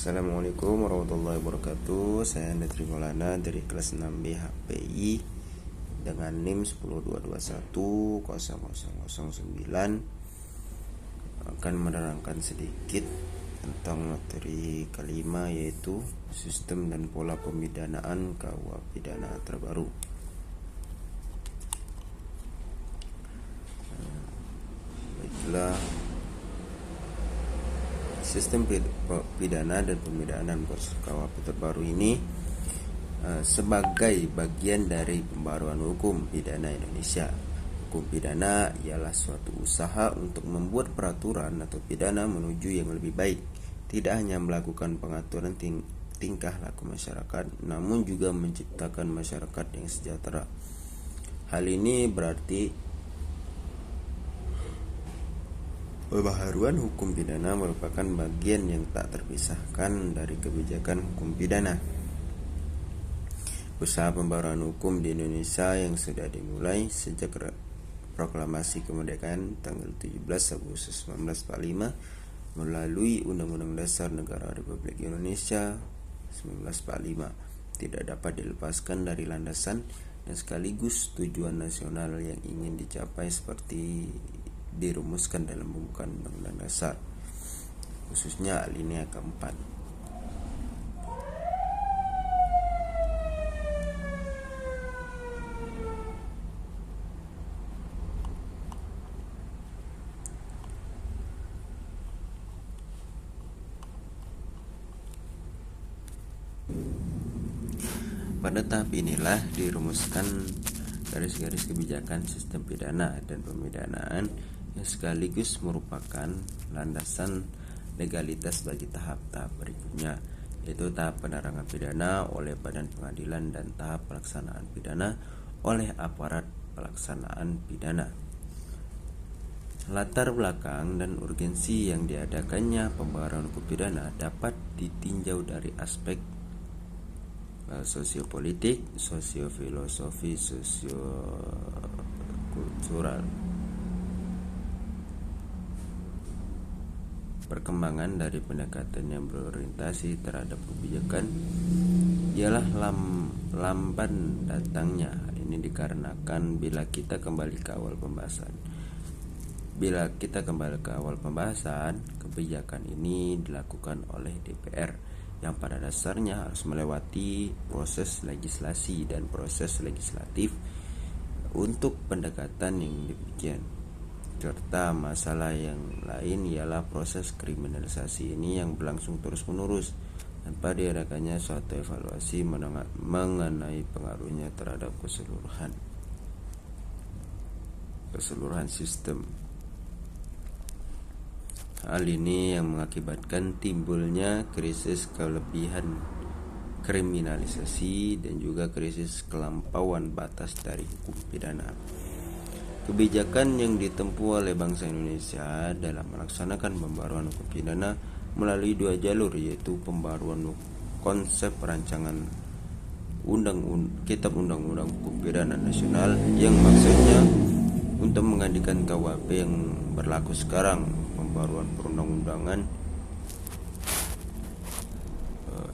Assalamualaikum warahmatullahi wabarakatuh. Saya Andri Maulana dari kelas 6B HPI dengan NIM 102210009 akan menerangkan sedikit tentang materi kelima, yaitu sistem dan pola pemidanaan KUA pidana terbaru. Baiklah, sistem pidana dan pemidanaan KUHP terbaru ini sebagai bagian dari pembaruan hukum pidana Indonesia. Hukum pidana ialah suatu usaha untuk membuat peraturan atau pidana menuju yang lebih baik, tidak hanya melakukan pengaturan tingkah laku masyarakat, namun juga menciptakan masyarakat yang sejahtera. Hal ini berarti pembaharuan hukum pidana merupakan bagian yang tak terpisahkan dari kebijakan hukum pidana. Usaha pembaharuan hukum di Indonesia yang sudah dimulai sejak proklamasi kemerdekaan tanggal 17 Agustus 1945 melalui Undang-Undang Dasar Negara Republik Indonesia 1945 tidak dapat dilepaskan dari landasan dan sekaligus tujuan nasional yang ingin dicapai seperti dirumuskan dalam pembukaan Undang-Undang Dasar, khususnya alinea keempat. Pada tahap inilah dirumuskan garis-garis kebijakan sistem pidana dan pemidanaan yang sekaligus merupakan landasan legalitas bagi tahap-tahap berikutnya, yaitu tahap penerangan pidana oleh badan pengadilan dan tahap pelaksanaan pidana oleh aparat pelaksanaan pidana. Latar belakang dan urgensi yang diadakannya pembaharuan hukum pidana dapat ditinjau dari aspek sosiopolitik, sosiofilosofi, sosiokultural. Perkembangan dari pendekatan yang berorientasi terhadap kebijakan ialah lamban datangnya. Ini dikarenakan bila kita kembali ke awal pembahasan, kebijakan ini dilakukan oleh DPR yang pada dasarnya harus melewati proses legislasi dan proses legislatif untuk pendekatan yang demikian. Serta masalah yang lain ialah proses kriminalisasi ini yang berlangsung terus-menerus tanpa diadakannya suatu evaluasi mengenai pengaruhnya terhadap keseluruhan sistem. Hal ini yang mengakibatkan timbulnya krisis kelebihan kriminalisasi dan juga krisis kelampauan batas dari hukum pidana. Kebijakan yang ditempuh oleh bangsa Indonesia dalam melaksanakan pembaruan hukum pidana melalui dua jalur, yaitu pembaruan konsep rancangan Kitab Undang-Undang Hukum Pidana Nasional yang maksudnya untuk menggantikan KUHP yang berlaku sekarang, pembaruan perundang-undangan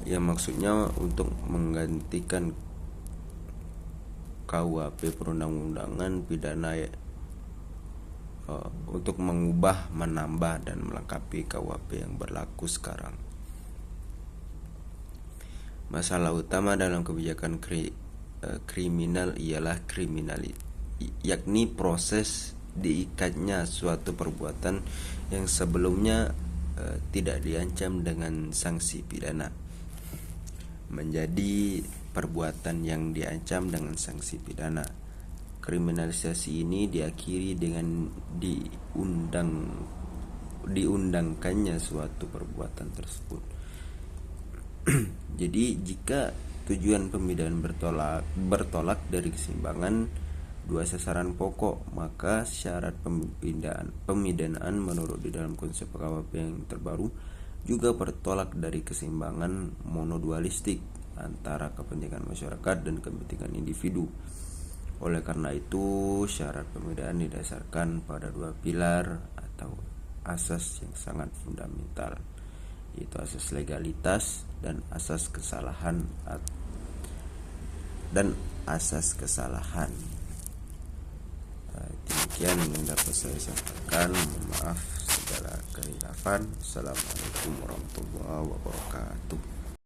yang maksudnya untuk menggantikan KUHP perundang-undangan pidana untuk mengubah, menambah, dan melengkapi KUHP yang berlaku sekarang. Masalah utama dalam kebijakan kriminal ialah yakni proses diikatnya suatu perbuatan yang sebelumnya tidak diancam dengan sanksi pidana menjadi perbuatan yang diancam dengan sanksi pidana. Kriminalisasi ini diakhiri dengan diundangkannya suatu perbuatan tersebut. Jadi jika tujuan pemidanaan bertolak dari keseimbangan dua sasaran pokok, maka syarat pemidanaan menurut di dalam konsep KUHP yang terbaru juga bertolak dari keseimbangan monodualistik antara kepentingan masyarakat dan kepentingan individu. Oleh karena itu, syarat pemidanaan didasarkan pada dua pilar atau asas yang sangat fundamental, yaitu asas legalitas dan asas kesalahan Demikian yang dapat saya sampaikan. Mohon maaf segala kehilafan. Assalamualaikum warahmatullahi wabarakatuh.